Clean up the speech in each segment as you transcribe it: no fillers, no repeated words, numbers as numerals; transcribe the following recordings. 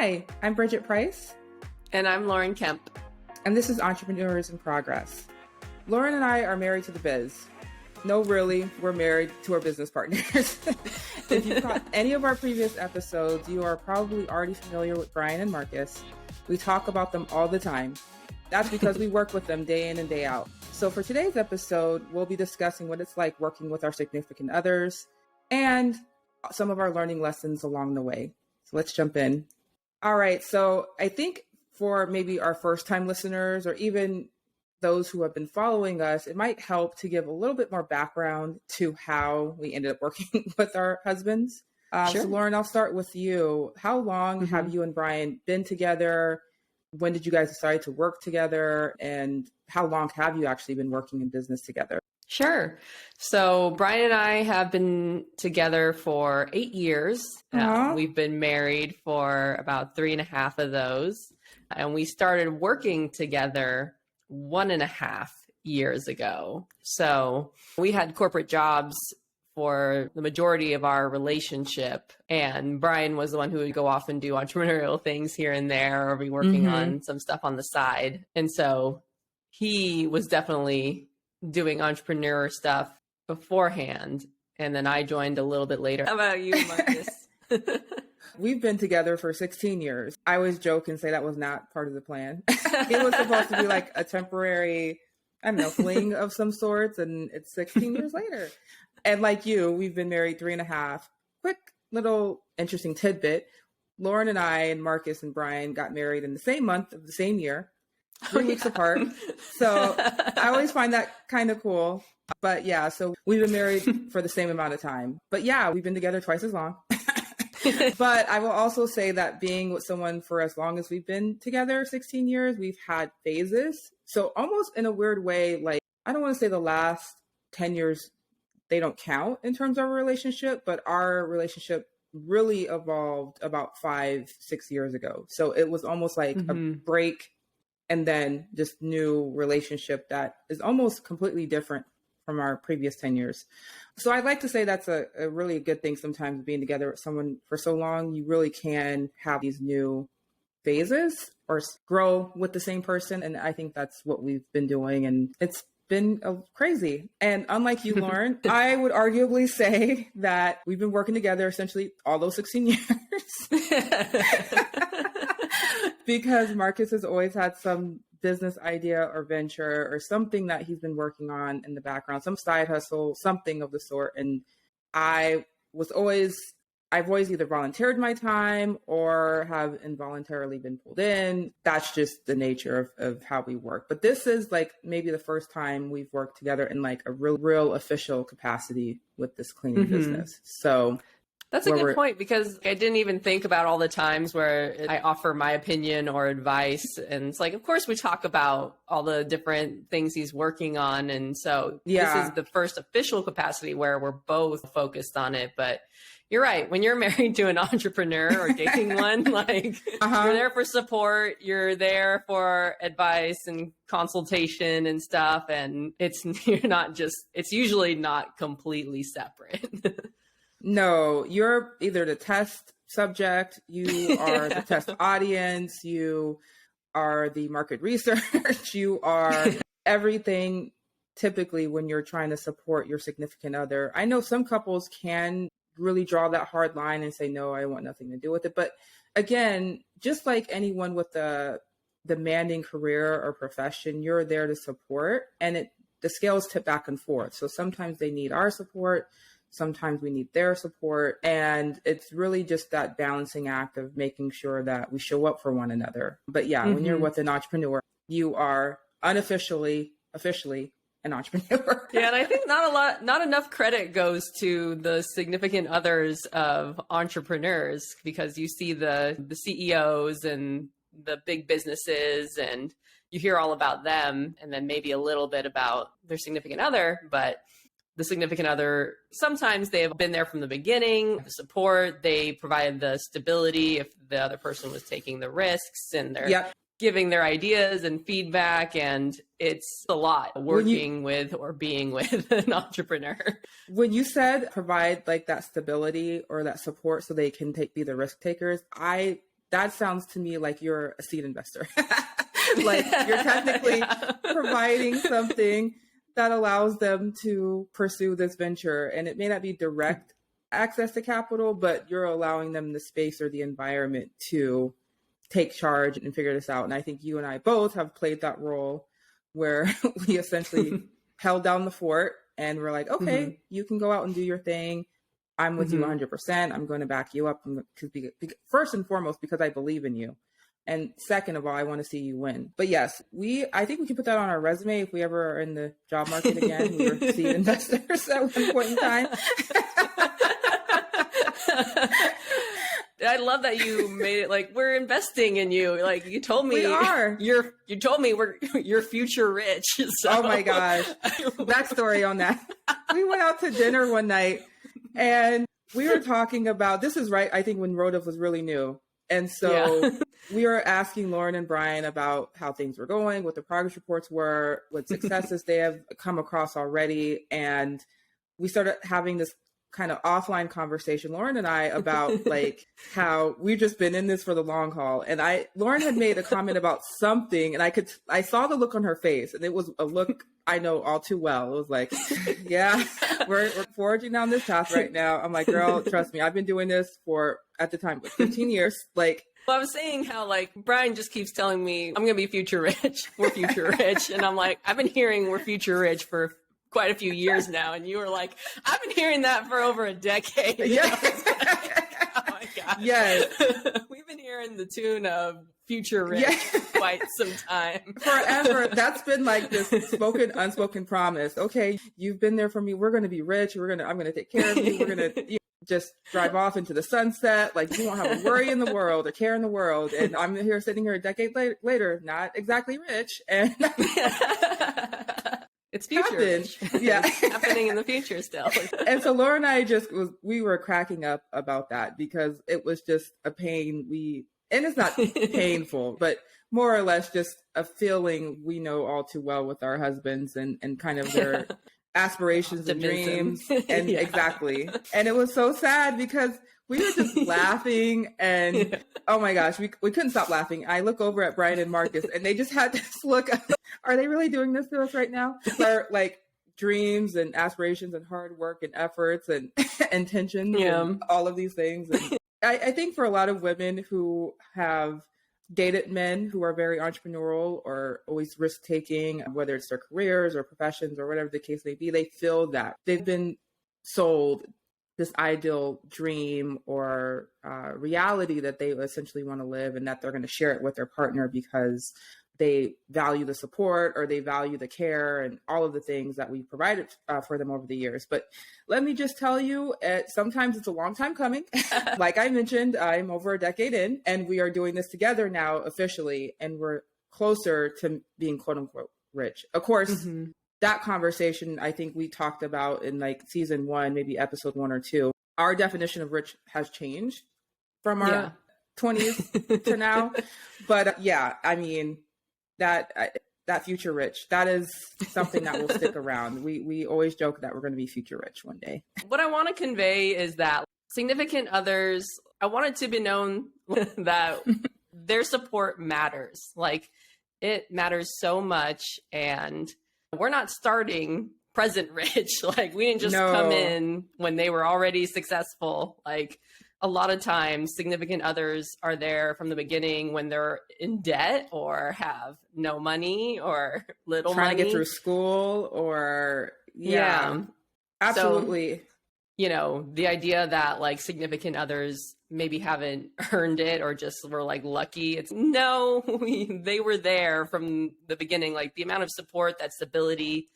Hi, I'm Bridget Price. And I'm Lauren Kemp. And this is Entrepreneurs in Progress. Lauren and I are married to the biz. No, really, we're married to our business partners. If you've caught any of our previous episodes, you are probably already familiar with Brian and Marcus. We talk about them all the time. That's because we work with them day in and day out. So for today's episode, we'll be discussing what it's like working with our significant others and some of our learning lessons along the way. So let's jump in. All right. So I think for maybe our first time listeners or even those who have been following us, it might help to give a little bit more background to how we ended up working with our husbands. Sure. So Lauren, I'll start with you. How long have you and Brian been together? When did you guys decide to work together? And how long have you actually been working in business together? Sure. So Brian and I have been together for 8 years. We've been married for about 3.5 of those. And we started working together 1.5 years ago. So we had corporate jobs for the majority of our relationship. And Brian was the one who would go off and do entrepreneurial things here and there or be working on some stuff on the side. And so he was definitely doing entrepreneur stuff beforehand. And then I joined a little bit later. How about you, Marcus? We've been together for 16 years. I always joke and say that was not part of the plan. It was supposed to be like a temporary, I don't know, fling of some sorts. And it's 16 years later. And like you, we've been married 3.5. Quick little interesting tidbit. Lauren and I and Marcus and Brian got married in the same month of the same year, 3 weeks apart. So I always find that kind of cool. But yeah, so we've been married for the same amount of time. But yeah, we've been together twice as long. But I will also say that being with someone for as long as we've been together, 16 years, we've had phases. So almost in a weird way, like, I don't want to say the last 10 years, they don't count in terms of our relationship, but our relationship really evolved about 5-6 years ago. So it was almost like a break and then just new relationship that is almost completely different from our previous 10 years. So I'd like to say that's a really good thing sometimes, being together with someone for so long. You really can have these new phases or grow with the same person. And I think that's what we've been doing. And it's been crazy. And unlike you, Lauren, I would arguably say that we've been working together essentially all those 16 years. Because Marcus has always had some business idea or venture or something that he's been working on in the background, some side hustle, something of the sort. And I've always either volunteered my time or have involuntarily been pulled in. That's just the nature of how we work. But this is like maybe the first time we've worked together in like a real official capacity with this cleaning business. So that's a good point, because I didn't even think about all the times where I offer my opinion or advice. And it's like, of course, we talk about all the different things he's working on. And so this is the first official capacity where we're both focused on it. But you're right. When you're married to an entrepreneur or dating one, like you're there for support, you're there for advice and consultation and stuff. And it's usually not completely separate. No, you're either the test subject, you are the test audience, you are the market research, you are everything typically when you're trying to support your significant other. I know some couples can really draw that hard line and say, no, I want nothing to do with it. But again, just like anyone with a demanding career or profession, you're there to support, and the scales tip back and forth. So sometimes they need our support. Sometimes we need their support. And it's really just that balancing act of making sure that we show up for one another. But yeah, when you're with an entrepreneur, you are officially an entrepreneur. Yeah. And I think not enough credit goes to the significant others of entrepreneurs, because you see the CEOs and the big businesses and you hear all about them, and then maybe a little bit about their significant other, but the significant other, sometimes they have been there from the beginning, the support, they provide the stability if the other person was taking the risks, and they're giving their ideas and feedback. And it's a lot working with or being with an entrepreneur. When you said provide like that stability or that support so they can be the risk takers, that sounds to me like you're a seed investor. Like you're technically providing something that allows them to pursue this venture. And it may not be direct access to capital, but you're allowing them the space or the environment to take charge and figure this out. And I think you and I both have played that role where we essentially held down the fort and we're like, okay, you can go out and do your thing. I'm with you 100%. I'm going to back you up because first and foremost, because I believe in you. And second of all, I want to see you win. But yes, I think we can put that on our resume if we ever are in the job market again. We were seed investors at one point in time. I love that you made it like we're investing in you. Like you told me we are. You told me you're future rich. So. Oh my gosh. Backstory on that. We went out to dinner one night and we were talking about, this is right, I think when Rodiv was really new. And so we were asking Lauren and Brian about how things were going, what the progress reports were, what successes they have come across already. And we started having this kind of offline conversation, Lauren and I, about like how we've just been in this for the long haul. And Lauren had made a comment about something and I saw the look on her face and it was a look I know all too well. It was like, yeah, we're forging down this path right now. I'm like, girl, trust me, I've been doing this for, at the time, 15 years. Like, well, I was saying how like Brian just keeps telling me I'm going to be future rich. We're future rich. And I'm like, I've been hearing we're future rich for quite a few years now. And you were like, I've been hearing that for over a decade. Yeah. Like, oh my God. Yes. We've been hearing the tune of future rich for quite some time. Forever. That's been like this spoken, unspoken promise. Okay, you've been there for me. We're going to be rich. I'm going to take care of you. We're going to just drive off into the sunset. Like you won't have a worry in the world, a care in the world. And I'm here sitting here a decade later, not exactly rich. And it's future. Yeah. It's happening in the future still. And so Laura and I we were cracking up about that because it was just a pain. And it's not painful, but more or less just a feeling we know all too well with our husbands and kind of their aspirations and dreams. And exactly. And it was so sad because we were just laughing and oh my gosh, we couldn't stop laughing. I look over at Brian and Marcus and they just had this look of, are they really doing this to us right now? Our like dreams and aspirations and hard work and efforts and intentions and all of these things. And I think for a lot of women who have dated men who are very entrepreneurial or always risk taking, whether it's their careers or professions or whatever the case may be, they feel that they've been sold this ideal dream or reality that they essentially want to live and that they're going to share it with their partner because they value the support or they value the care and all of the things that we've provided for them over the years. But let me just tell you, sometimes it's a long time coming. Like I mentioned, I'm over a decade in and we are doing this together now officially, and we're closer to being quote unquote rich. Of course, that conversation, I think we talked about in like season 1, maybe episode 1 or 2, our definition of rich has changed from our 20s to now. But I mean, that future rich, that is something that will stick around. We always joke that we're going to be future rich one day. What I want to convey is that significant others, I want it to be known that their support matters. Like it matters so much. And we're not starting present rich. Like we didn't just come in when they were already successful. Like a lot of times significant others are there from the beginning when they're in debt or have no money or little trying money. to get through school or absolutely. So, the idea that like significant others maybe haven't earned it or just were like lucky. They were there from the beginning. Like the amount of support, that stability,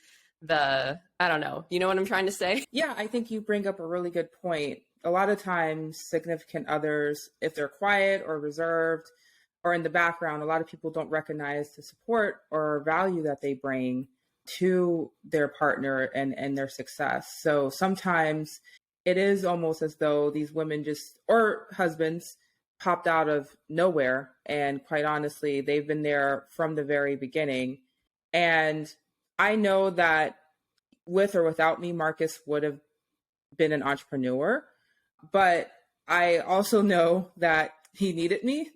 I don't know. You know what I'm trying to say? Yeah, I think you bring up a really good point. A lot of times significant others, if they're quiet or reserved or in the background, a lot of people don't recognize the support or value that they bring to their partner and their success. So sometimes it is almost as though these women or husbands popped out of nowhere. And quite honestly, they've been there from the very beginning. And I know that with or without me, Marcus would have been an entrepreneur. But I also know that he needed me.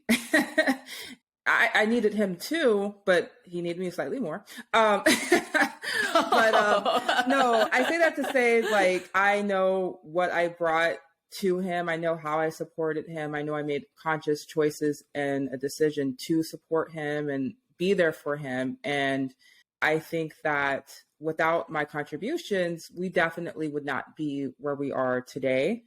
I needed him too, but he needed me slightly more. No, I say that to say, like, I know what I brought to him. I know how I supported him. I know I made conscious choices and a decision to support him and be there for him. And I think that without my contributions, we definitely would not be where we are today.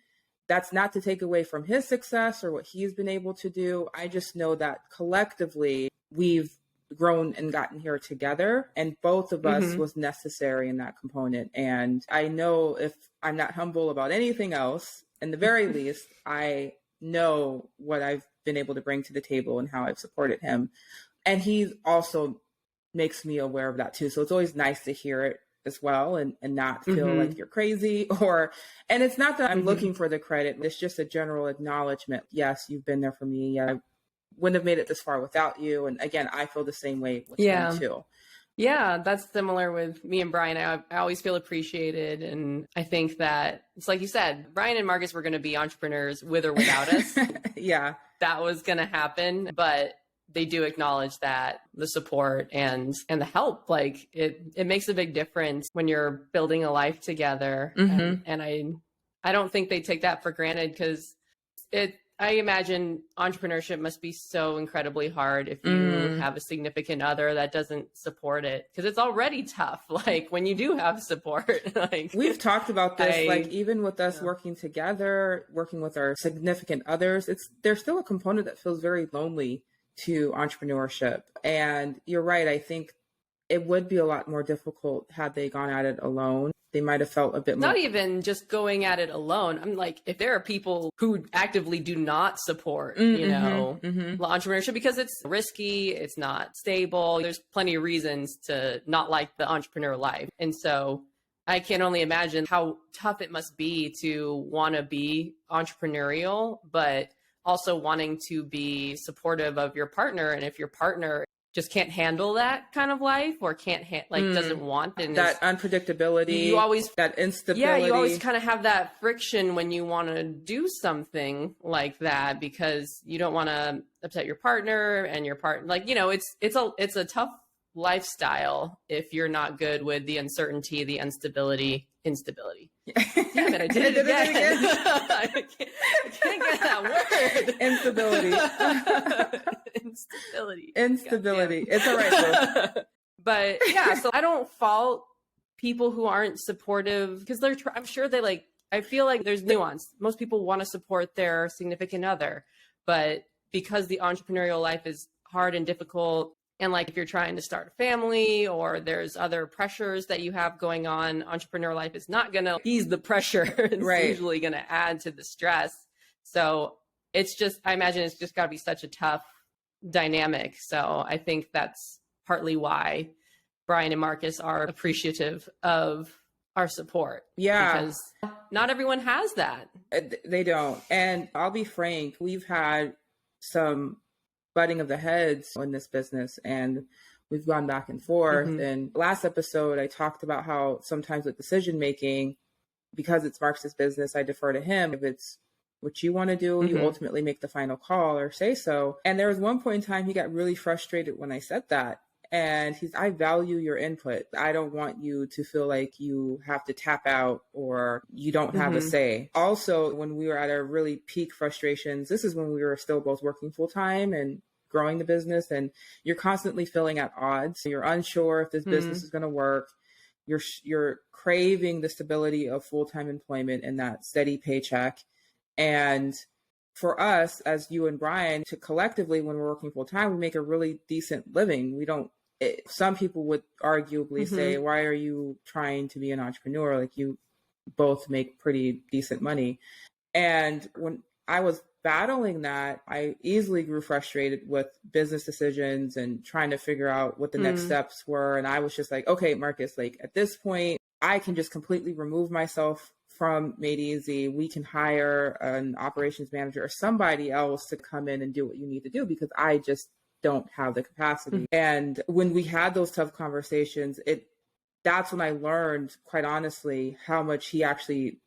That's not to take away from his success or what he's been able to do. I just know that collectively we've grown and gotten here together, and both of us was necessary in that component. And I know if I'm not humble about anything else, in the very least, I know what I've been able to bring to the table and how I've supported him. And he also makes me aware of that too. So it's always nice to hear it as well, and not feel like you're crazy and it's not that I'm looking for the credit. It's just a general acknowledgement. Yes, you've been there for me. I wouldn't have made it this far without you. And again, I feel the same way with him too. Yeah, that's similar with me and Brian. I always feel appreciated. And I think that it's like you said, Brian and Marcus were going to be entrepreneurs with or without us. Yeah. That was going to happen. But they do acknowledge that the support and the help, like it makes a big difference when you're building a life together. And I don't think they take that for granted, because I imagine entrepreneurship must be so incredibly hard if you have a significant other that doesn't support it, because it's already tough. Like when you do have support, like we've talked about this, like even with us working together, working with our significant others, there's still a component that feels very lonely to entrepreneurship. And you're right. I think it would be a lot more difficult had they gone at it alone. They might have felt a bit more. Not even just going at it alone. I'm like, if there are people who actively do not support, entrepreneurship because it's risky, it's not stable, there's plenty of reasons to not like the entrepreneur life. And so I can only imagine how tough it must be to want to be entrepreneurial, but also wanting to be supportive of your partner. And if your partner just can't handle that kind of life, or doesn't want and that unpredictability, that instability. Yeah, you always kind of have that friction when you want to do something like that, because you don't want to upset your partner, and your partner, it's a tough lifestyle if you're not good with the uncertainty, the instability. Damn it, I did it again. I can't get that word. Instability. It's all right, though. But yeah, so I don't fault people who aren't supportive, because I'm sure I feel like there's nuance. Most people want to support their significant other, but because the entrepreneurial life is hard and difficult, and like if you're trying to start a family or there's other pressures that you have going on, entrepreneur life is not going to ease the pressure. It's usually going to add to the stress. So I imagine it's just got to be such a tough dynamic. So I think that's partly why Brian and Marcus are appreciative of our support. Yeah. Because not everyone has that. They don't. And I'll be frank, we've had some butting of the heads in this business, and we've gone back and forth. And last episode, I talked about how sometimes with decision making, because it's Marcus's business, I defer to him. If it's what you want to do, you ultimately make the final call or say so. And there was one point in time he got really frustrated when I said that. And I value your input. I don't want you to feel like you have to tap out or you don't have a say. Also, when we were at our really peak frustrations, this is when we were still both working full time and growing the business, and you're constantly feeling at odds. You're unsure if this business is going to work. You're craving the stability of full-time employment and that steady paycheck. And for us, as you and Brian, to collectively, when we're working full time, we make a really decent living. Some people would arguably say, why are you trying to be an entrepreneur? Like, you both make pretty decent money. And when I was battling that, I easily grew frustrated with business decisions and trying to figure out what the next steps were. And I was just like, okay, Marcus, like at this point, I can just completely remove myself from Made Easy. We can hire an operations manager or somebody else to come in and do what you need to do, because I just don't have the capacity. And when we had those tough conversations, that's when I learned, quite honestly, how much he actually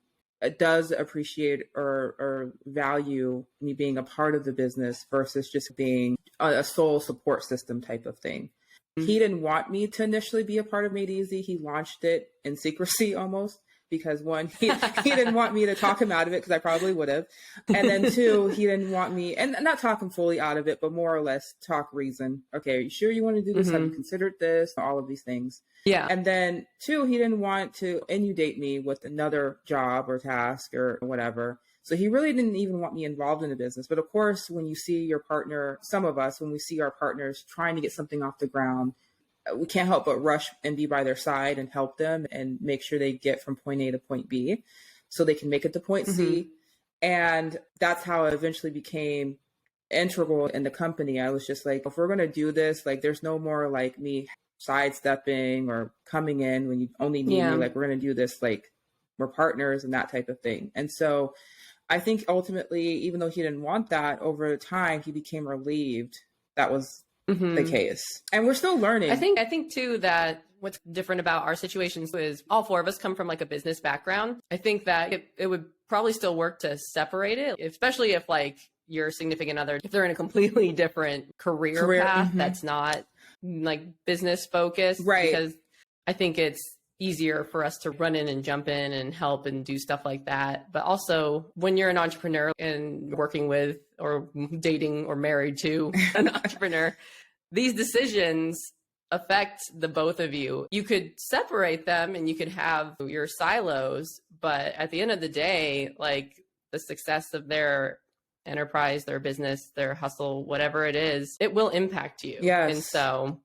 does appreciate or value me being a part of the business versus just being a sole support system type of thing. He didn't want me to initially be a part of Made Easy. He launched it in secrecy almost because one, he didn't want me to talk him out of it because I probably would have. And then two, he didn't want me, and not talk him fully out of it, but more or less talk reason. Okay, are you sure you want to do this? Have you considered this? All of these things. Yeah. And then two, he didn't want to inundate me with another job or task or whatever. So he really didn't even want me involved in the business. But of course, when you see your partner, some of us, when we see our partners trying to get something off the ground, we can't help but rush and be by their side and help them and make sure they get from point A to point B so they can make it to point C. And that's how it eventually became integral in the company. I was just like, if we're going to do this, like, there's no more like me sidestepping or coming in when you only need me. Like, we're going to do this, like, we're partners and that type of thing. And so I think ultimately, even though he didn't want that, over time, he became relieved that was the case. And we're still learning. I think too that what's different about our situations is all four of us come from like a business background. I think that it would probably still work to separate it, especially if like your significant other, if they're in a completely different career path that's not like business focused. Right. Because I think it's easier for us to run in and jump in and help and do stuff like that. But also when you're an entrepreneur and working with or dating or married to an entrepreneur, these decisions affect the both of you. You could separate them and you could have your silos, but at the end of the day, like the success of their enterprise, their business, their hustle, whatever it is, it will impact you. Yes. And so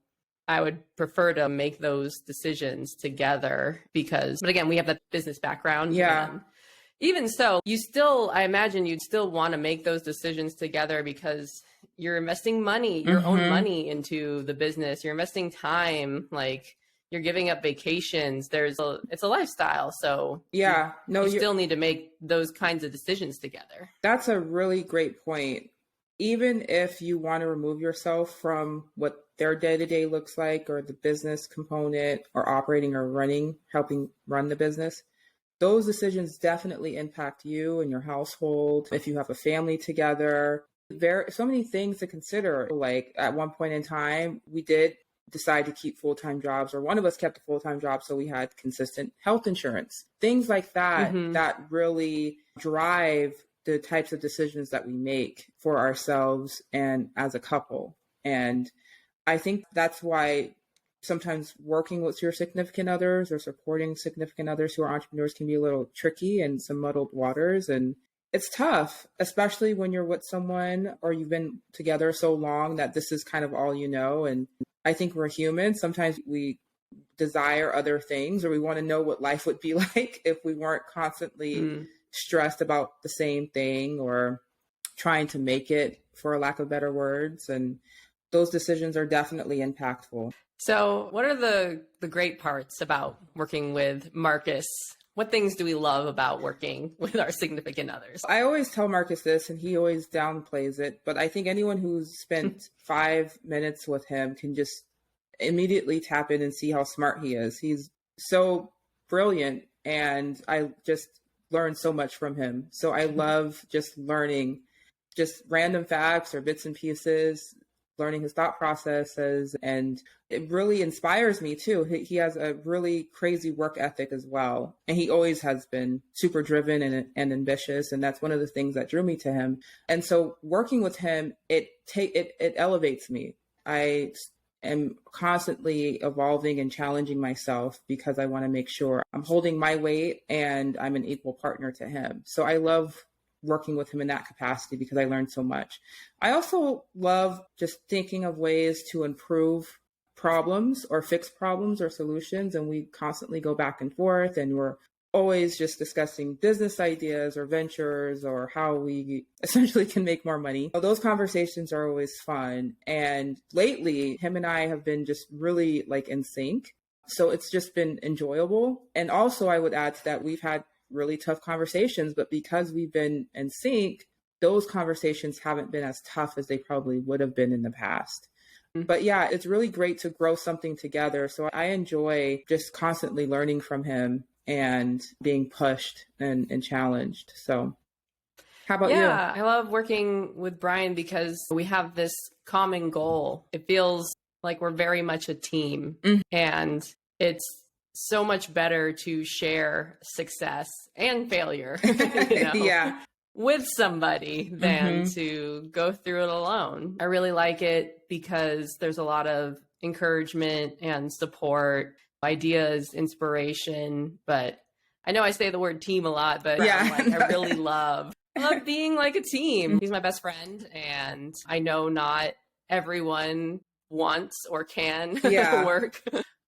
I would prefer to make those decisions together but again, we have that business background. Yeah. Even so, I imagine you'd still want to make those decisions together because you're investing money, your own money into the business. You're investing time, like you're giving up vacations. It's a lifestyle. So you still need to make those kinds of decisions together. That's a really great point. Even if you want to remove yourself from what their day-to-day looks like or the business component or operating or helping run the business, those decisions definitely impact you and your household. If you have a family together, there are so many things to consider. Like at one point in time, we did decide to keep full-time jobs, or one of us kept a full-time job. So we had consistent health insurance, things like that, that really drive the types of decisions that we make for ourselves and as a couple. And I think that's why sometimes working with your significant others or supporting significant others who are entrepreneurs can be a little tricky and some muddled waters. And it's tough, especially when you're with someone or you've been together so long that this is kind of all you know. And I think we're human. Sometimes we desire other things, or we want to know what life would be like if we weren't constantly stressed about the same thing or trying to make it, for lack of better words. And those decisions are definitely impactful. So what are the great parts about working with Marcus? What things do we love about working with our significant others? I always tell Marcus this, and he always downplays it, but I think anyone who's spent 5 minutes with him can just immediately tap in and see how smart he is. He's so brilliant, and I just learned so much from him. So I love just learning just random facts or bits and pieces, learning his thought processes, and it really inspires me too. He has a really crazy work ethic as well, and he always has been super driven and ambitious, and that's one of the things that drew me to him. And so working with him, it elevates me. I am constantly evolving and challenging myself because I want to make sure I'm holding my weight and I'm an equal partner to him. So I love working with him in that capacity because I learned so much. I also love just thinking of ways to improve problems or fix problems or solutions. And we constantly go back and forth, and we're always just discussing business ideas or ventures or how we essentially can make more money. So those conversations are always fun. And lately, him and I have been just really like in sync. So it's just been enjoyable. And also I would add to that, we've had really tough conversations, but because we've been in sync, those conversations haven't been as tough as they probably would have been in the past. But yeah, it's really great to grow something together. So I enjoy just constantly learning from him and being pushed and challenged. So how about you? Yeah, I love working with Brian because we have this common goal. It feels like we're very much a team, and it's so much better to share success and failure, Yeah. with somebody than to go through it alone. I really like it because there's a lot of encouragement and support, ideas, inspiration. But I know I say the word team a lot, but Yeah. I really love being like a team. He's my best friend, and I know not everyone wants or can work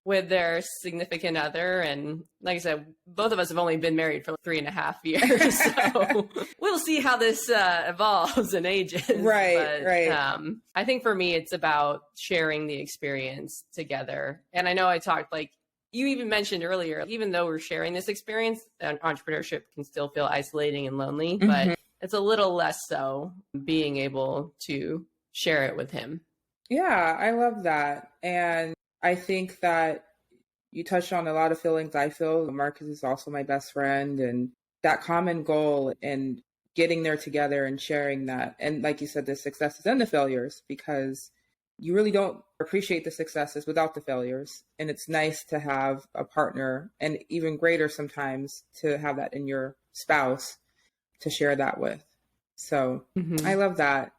with their significant other. And like I said, both of us have only been married for 3.5 years. So we'll see how this evolves and ages. Right. I think for me, it's about sharing the experience together. And I know I talked, like you even mentioned earlier, even though we're sharing this experience, entrepreneurship can still feel isolating and lonely, but it's a little less so being able to share it with him. Yeah, I love that. And I think that you touched on a lot of feelings I feel. Marcus is also my best friend, and that common goal and getting there together and sharing that. And like you said, the successes and the failures, because you really don't appreciate the successes without the failures. And it's nice to have a partner, and even greater sometimes to have that in your spouse to share that with. So I love that.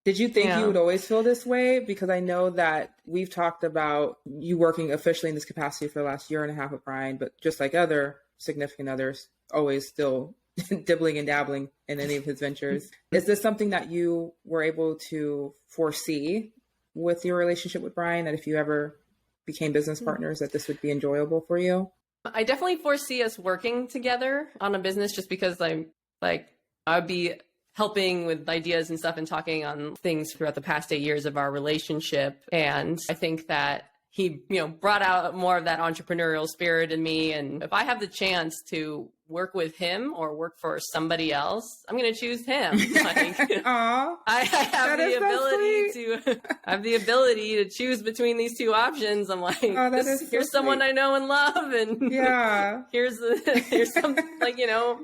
Did you think you would always feel this way? Because I know that we've talked about you working officially in this capacity for the last 1.5 years with Brian, but just like other significant others, always still dibbling and dabbling in any of his ventures. Is this something that you were able to foresee with your relationship with Brian, that if you ever became business partners, that this would be enjoyable for you? I definitely foresee us working together on a business, just because I'd be helping with ideas and stuff and talking on things throughout the past 8 years of our relationship. And I think that he, brought out more of that entrepreneurial spirit in me. And if I have the chance to work with him or work for somebody else, I'm going to choose him. I have the ability I have the ability to choose between these two options. I'm like, here's someone I know and love, and here's some,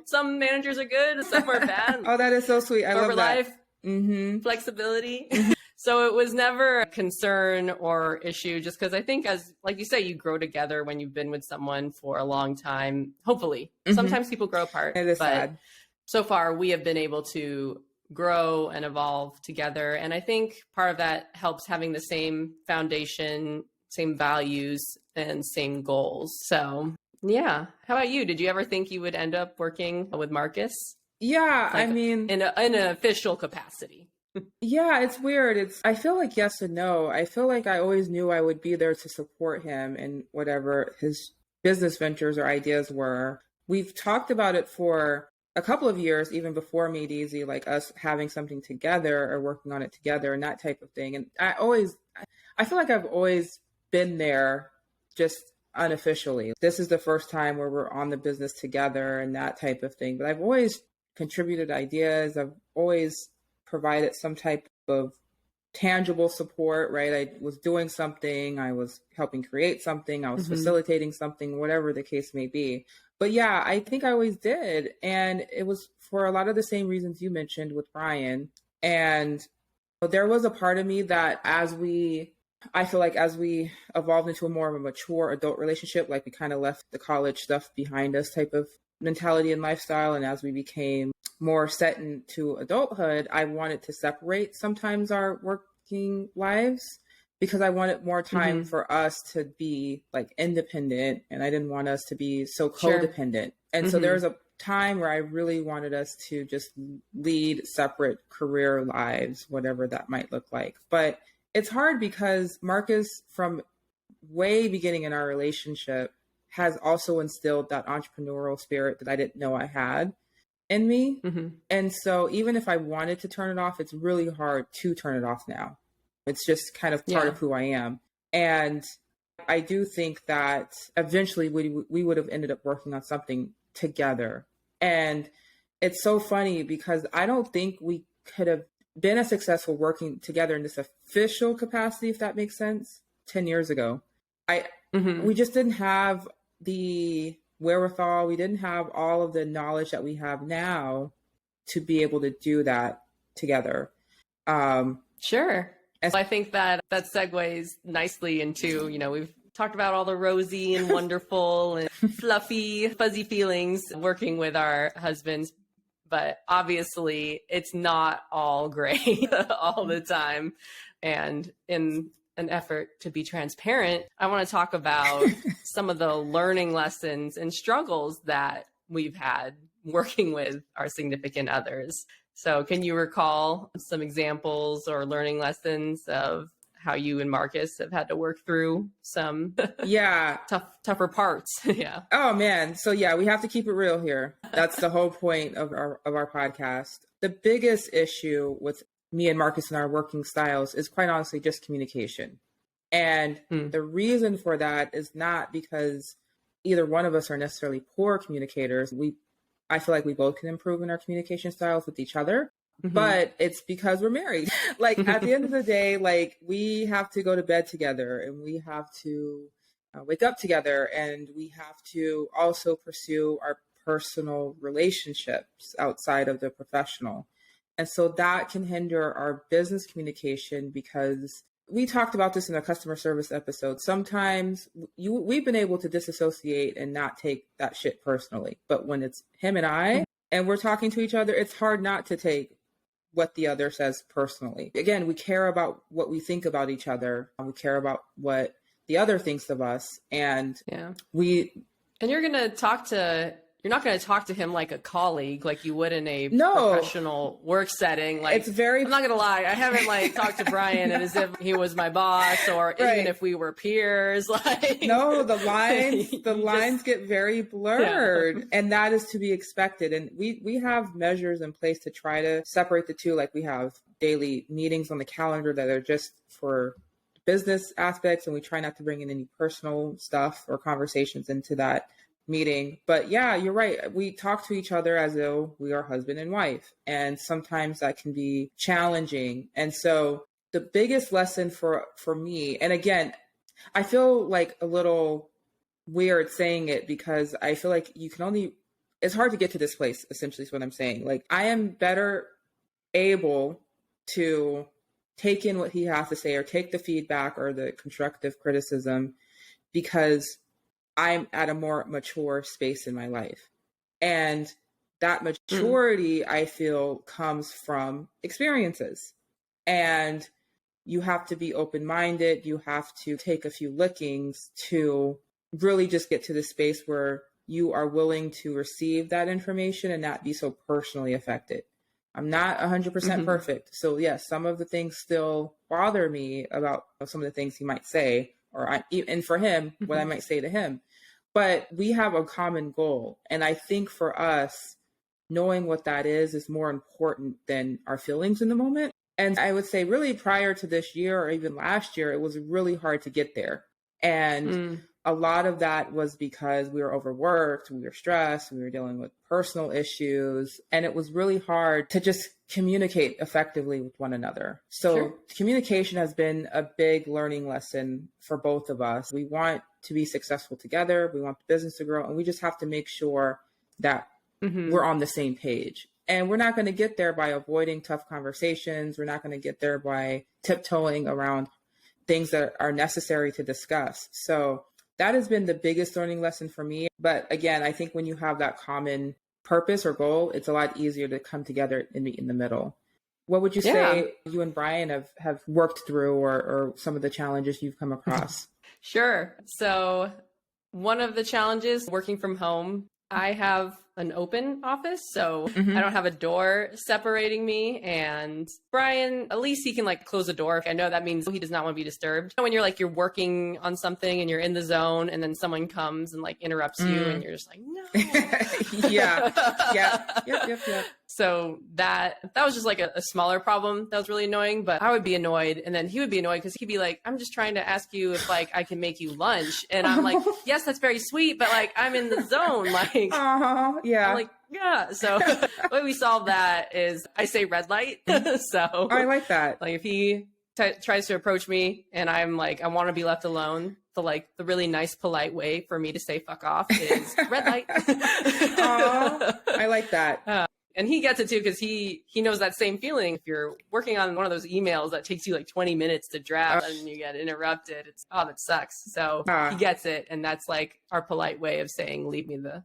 some managers are good, some are bad. Oh, that is so sweet. I love that. Life, flexibility. So it was never a concern or issue, just because I think, as like you say, you grow together when you've been with someone for a long time. Hopefully, sometimes people grow apart. It is sad. So far, we have been able to grow and evolve together. And I think part of that helps having the same foundation, same values, and same goals. So yeah. How about you? Did you ever think you would end up working with Marcus? Yeah, I mean, in an official capacity. Yeah, it's weird. I feel like yes and no. I feel like I always knew I would be there to support him in whatever his business ventures or ideas were. We've talked about it for a couple of years, even before Made Easy, like us having something together or working on it together and that type of thing. And I feel like I've always been there, just unofficially. This is the first time where we're on the business together and that type of thing. But I've always contributed ideas. I've always provided some type of tangible support, right? I was doing something, I was helping create something, I was facilitating something, whatever the case may be. But yeah, I think I always did. And it was for a lot of the same reasons you mentioned with Brian. And there was a part of me that I feel like as we evolved into a more of a mature adult relationship, like we kind of left the college stuff behind us type of mentality and lifestyle. And as we became more set into adulthood, I wanted to separate sometimes our working lives, because I wanted more time for us to be like independent, and I didn't want us to be so codependent. And so there was a time where I really wanted us to just lead separate career lives, whatever that might look like. But it's hard because Marcus, from way beginning in our relationship, has also instilled that entrepreneurial spirit that I didn't know I had in me. And so even if I wanted to turn it off, it's really hard to turn it off now. It's just kind of part of who I am. And I do think that eventually we would have ended up working on something together. And it's so funny because I don't think we could have been as successful working together in this official capacity, if that makes sense, 10 years ago. We just didn't have the wherewithal. We didn't have all of the knowledge that we have now to be able to do that together. Sure. And I think that segues nicely into, we've talked about all the rosy and wonderful and fluffy, fuzzy feelings working with our husbands. But obviously, it's not all great all the time. And in an effort to be transparent, I want to talk about some of the learning lessons and struggles that we've had working with our significant others. So can you recall some examples or learning lessons of how you and Marcus have had to work through some tougher parts? Yeah. Oh man. So yeah, we have to keep it real here. That's the whole point of our podcast. The biggest issue with me and Marcus and our working styles is quite honestly just communication. And the reason for that is not because either one of us are necessarily poor communicators. I feel like we both can improve in our communication styles with each other, but it's because we're married. Like at the end of the day, like we have to go to bed together and we have to wake up together, and we have to also pursue our personal relationships outside of the professional. And so that can hinder our business communication, because we talked about this in a customer service episode. Sometimes we've been able to disassociate and not take that shit personally. But when it's him and I, and we're talking to each other, it's hard not to take what the other says personally. Again, we care about what we think about each other. We care about what the other thinks of us. And you're not going to talk to him like a colleague, like you would in a professional work setting. Like, I'm not going to lie. I haven't talked to Brian as if he was my boss, or even if we were peers. No, the lines get very blurred, and that is to be expected. And we have measures in place to try to separate the two. Like we have daily meetings on the calendar that are just for business aspects, and we try not to bring in any personal stuff or conversations into that meeting. But yeah, you're right. We talk to each other as though we are husband and wife. And sometimes that can be challenging. And so the biggest lesson for me, and again, I feel like a little weird saying it, because I feel like it's hard to get to this place, essentially is what I'm saying. Like I am better able to take in what he has to say, or take the feedback or the constructive criticism, because I'm at a more mature space in my life. And that maturity, I feel, comes from experiences. And you have to be open-minded. You have to take a few lickings to really just get to the space where you are willing to receive that information and not be so personally affected. I'm not 100% perfect. So yes, some of the things still bother me about some of the things he might say, and for him, what I might say to him. But we have a common goal. And I think for us, knowing what that is more important than our feelings in the moment. And I would say really prior to this year, or even last year, it was really hard to get there. And a lot of that was because we were overworked, we were stressed, we were dealing with personal issues, and it was really hard to just communicate effectively with one another. So communication has been a big learning lesson for both of us. We want to be successful together. We want the business to grow, and we just have to make sure that we're on the same page. And we're not going to get there by avoiding tough conversations. We're not going to get there by tiptoeing around things that are necessary to discuss. So that has been the biggest learning lesson for me. But again, I think when you have that common purpose or goal, it's a lot easier to come together and meet in the middle. What would you say you and Brian have worked through, or some of the challenges you've come across? Sure. So one of the challenges working from home, I have an open office, so I don't have a door separating me. And Brian, at least he can close the door. I know that means he does not want to be disturbed. When you're working on something and you're in the zone, and then someone comes and interrupts you, and you're just like, no. Yep. So that was just a smaller problem that was really annoying. But I would be annoyed, and then he would be annoyed because he'd be like, I'm just trying to ask you if I can make you lunch, and I'm like, yes, that's very sweet, but I'm in the zone. Yeah. I'm like, yeah. So the way we solve that is I say red light. So I like that. If he tries to approach me and I'm I want to be left alone, the really nice, polite way for me to say fuck off is red light. Aw, I like that. And he gets it too, because he knows that same feeling. If you're working on one of those emails that takes you like 20 minutes to draft and you get interrupted, that sucks. So he gets it. And that's like our polite way of saying, leave me the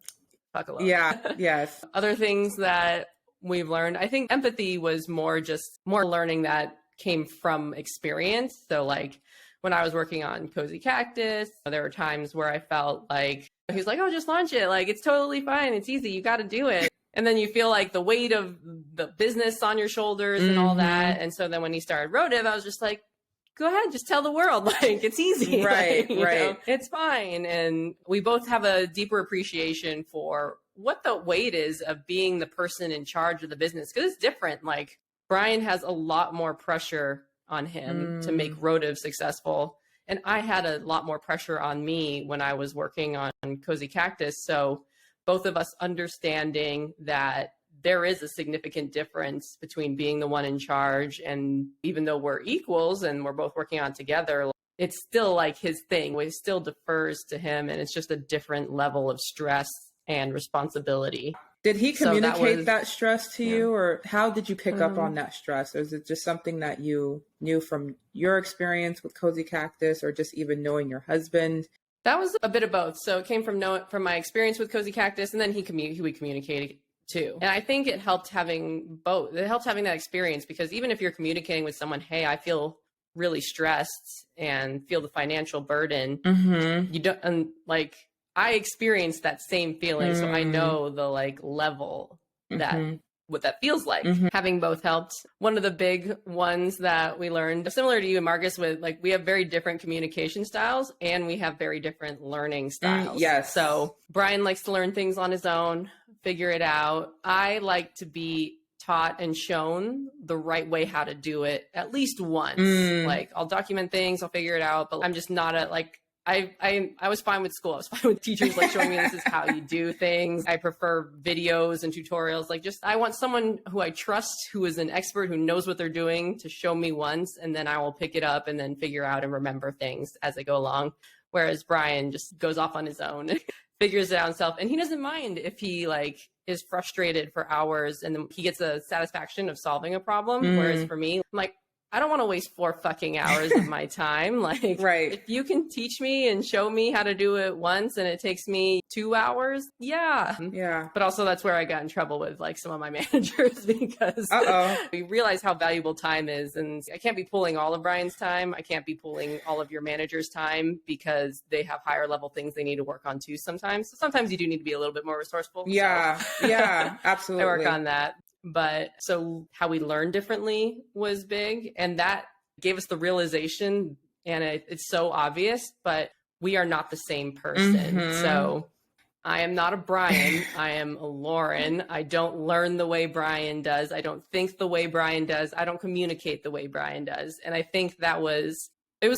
fuck alone. Yeah. Yes. Other things that we've learned, I think empathy was more learning that came from experience. So like when I was working on Cozy Cactus, there were times where I felt like, he's like, oh, just launch it. Like, it's totally fine. It's easy. You got to do it. And then you feel like the weight of the business on your shoulders and all that. And so then when he started Rotive, I was just like, go ahead, just tell the world, like, it's easy. Right, like, right. know, it's fine. And we both have a deeper appreciation for what the weight is of being the person in charge of the business. Because it's different. Like, Brian has a lot more pressure on him to make Rotive successful. And I had a lot more pressure on me when I was working on Cozy Cactus. So both of us understanding that there is a significant difference between being the one in charge, and even though we're equals and we're both working on it together, it's still like his thing. It still defers to him, and it's just a different level of stress and responsibility. Did he communicate that stress to you, or how did you pick up on that stress? Or is it just something that you knew from your experience with Cozy Cactus, or just even knowing your husband? That was a bit of both. So it came from my experience with Cozy Cactus, and then he would communicate too. And I think it helped having both. It helped having that experience, because even if you're communicating with someone, hey, I feel really stressed and feel the financial burden, you don't, and like, I experienced that same feeling. So I know the like level that what that feels like. Having both helped. One of the big ones that we learned, similar to you and Marcus, with like, we have very different communication styles and we have very different learning styles. Yes. So Brian likes to learn things on his own, figure it out. I like to be taught and shown the right way how to do it at least once. Like, I'll document things, I'll figure it out, but I'm just not I was fine with school. I was fine with teachers like showing me this is how you do things. I prefer videos and tutorials. Like, I want someone who I trust, who is an expert, who knows what they're doing, to show me once, and then I will pick it up and then figure out and remember things as I go along. Whereas Brian just goes off on his own, figures it out himself, and he doesn't mind if he like is frustrated for hours and then he gets a satisfaction of solving a problem. Whereas for me, I'm like, I don't want to waste 4 fucking hours of my time. Like, if you can teach me and show me how to do it once and it takes me 2 hours, yeah. But also that's where I got in trouble with like some of my managers, because we realize how valuable time is. And I can't be pulling all of Brian's time. I can't be pulling all of your manager's time, because they have higher level things they need to work on too sometimes. So sometimes you do need to be a little bit more resourceful. Yeah, so. Yeah, absolutely. I work on that. But so how we learn differently was big, and that gave us the realization, and it's so obvious, but we are not the same person. So I am not a Brian. I am a Lauren. I don't learn the way Brian does. I don't think the way Brian does. I don't communicate the way Brian does. And I think it was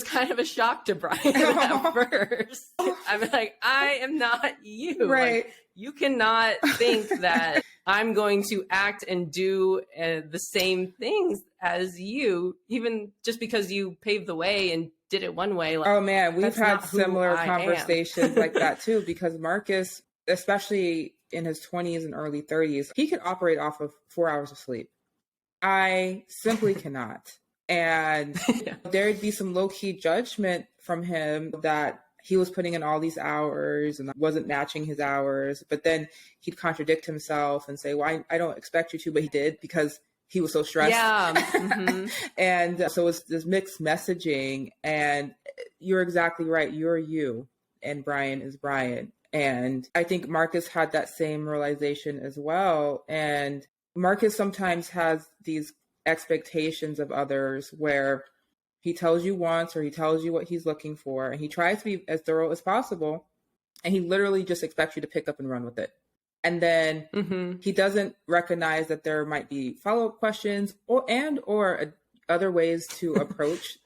kind of a shock to Brian at first. I'm like, I am not you. Right. Like, you cannot think that I'm going to act and do the same things as you, even just because you paved the way and did it one way. Like, oh man, we've had similar conversations like that too, because Marcus, especially in his 20s and early 30s, he can operate off of 4 hours of sleep. I simply cannot. And there'd be some low-key judgment from him that he was putting in all these hours and wasn't matching his hours. But then he'd contradict himself and say, well, I don't expect you to, but he did, because he was so stressed. Yeah. And so it's this mixed messaging. And you're exactly right. You're you, and Brian is Brian. And I think Marcus had that same realization as well. And Marcus sometimes has these expectations of others where he tells you once, or he tells you what he's looking for, and he tries to be as thorough as possible, and he literally just expects you to pick up and run with it. And then he doesn't recognize that there might be follow-up questions or other ways to approach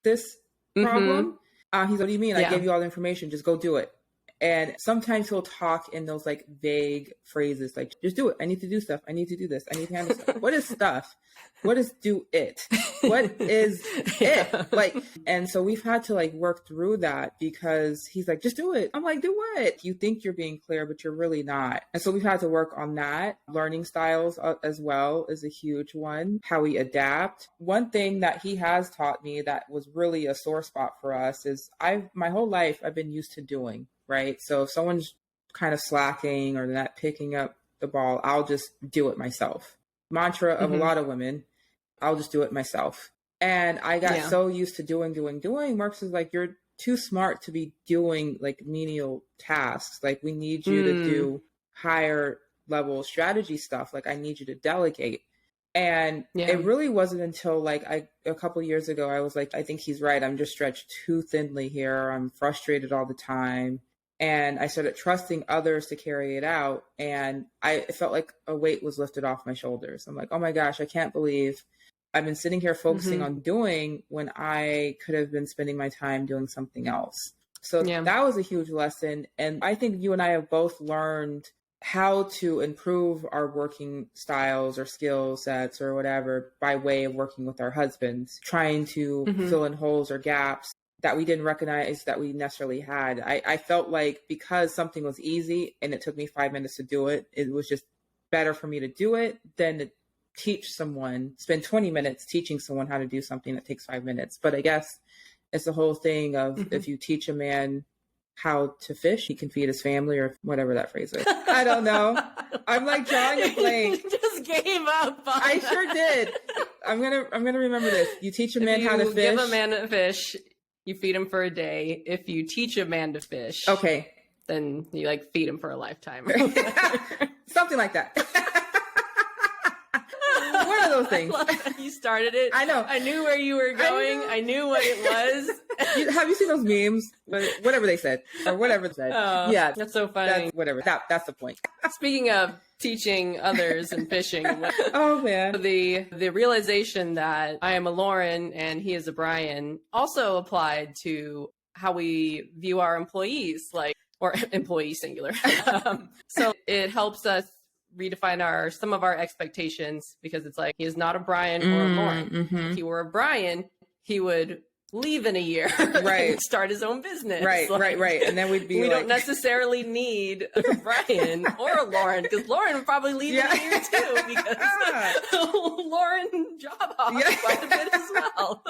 this problem. He's like, what do you mean? I gave you all the information, just go do it. And sometimes he'll talk in those like vague phrases, like, just do it. I need to do stuff. I need to do this. I need to handle stuff. What is stuff? What is do it? What is it? Like, and so we've had to like work through that because he's like, just do it. I'm like, do what? You think you're being clear, but you're really not. And so we've had to work on that. Learning styles as well is a huge one. How we adapt. One thing that he has taught me that was really a sore spot for us is my whole life I've been used to doing, right? So if someone's kind of slacking or not picking up the ball, I'll just do it myself. Mantra of a lot of women, I'll just do it myself. And I got so used to doing. Marcus is like, you're too smart to be doing like menial tasks. Like, we need you to do higher level strategy stuff. Like, I need you to delegate. And it really wasn't until like a couple years ago, I was like, I think he's right. I'm just stretched too thinly here. I'm frustrated all the time. And I started trusting others to carry it out. And it felt like a weight was lifted off my shoulders. I'm like, oh my gosh, I can't believe I've been sitting here focusing on doing when I could have been spending my time doing something else. So that was a huge lesson. And I think you and I have both learned how to improve our working styles or skill sets or whatever by way of working with our husbands, trying to fill in holes or gaps that we didn't recognize that we necessarily had. I felt like because something was easy and it took me 5 minutes to do it, it was just better for me to do it than to teach someone, spend 20 minutes teaching someone how to do something that takes 5 minutes. But I guess it's the whole thing of if you teach a man how to fish, he can feed his family, or whatever that phrase is. I don't know. I'm like drawing a blank. You just gave up. I sure did. I'm gonna remember this. You teach a man how to fish. Give a man a fish, you feed him for a day. If you teach a man to fish, okay, then you like feed him for a lifetime. Something like that. One of those things. You started it. I know. I knew where you were going. I knew what it was. Have you seen those memes? Whatever they said, or whatever they said. Oh, yeah, that's so funny. Whatever. That's the point. Speaking of teaching others and fishing, oh man, the realization that I am a Lauren and he is a Brian also applied to how we view our employees, or employee singular. So it helps us redefine some of our expectations, because it's like, he is not a Brian or a Lauren. If he were a Brian, he would leave in a year, right? And start his own business, right. And then we'd be we like, don't necessarily need a Brian or a Lauren, because Lauren would probably leave in a year too, because Lauren job hops quite a bit as well.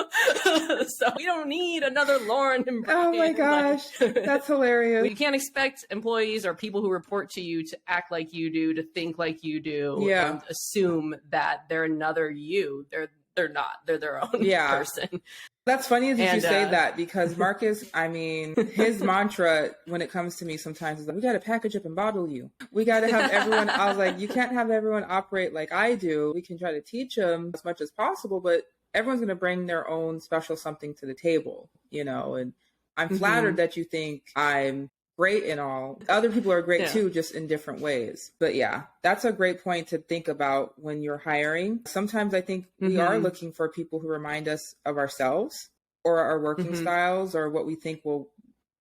So we don't need another Lauren and Brian. Oh my gosh, that's hilarious. You can't expect employees or people who report to you to act like you do, to think like you do, and assume that they're another you. They're not. They're their own person. That's funny that you say that, because Marcus, I mean, his mantra when it comes to me sometimes is like, we got to package up and bottle you. We got to have everyone. I was like, you can't have everyone operate like I do. We can try to teach them as much as possible, but everyone's going to bring their own special something to the table, and I'm flattered that you think I'm great and all. Other people are great too, just in different ways. But yeah, that's a great point to think about when you're hiring. Sometimes I think we are looking for people who remind us of ourselves or our working styles or what we think will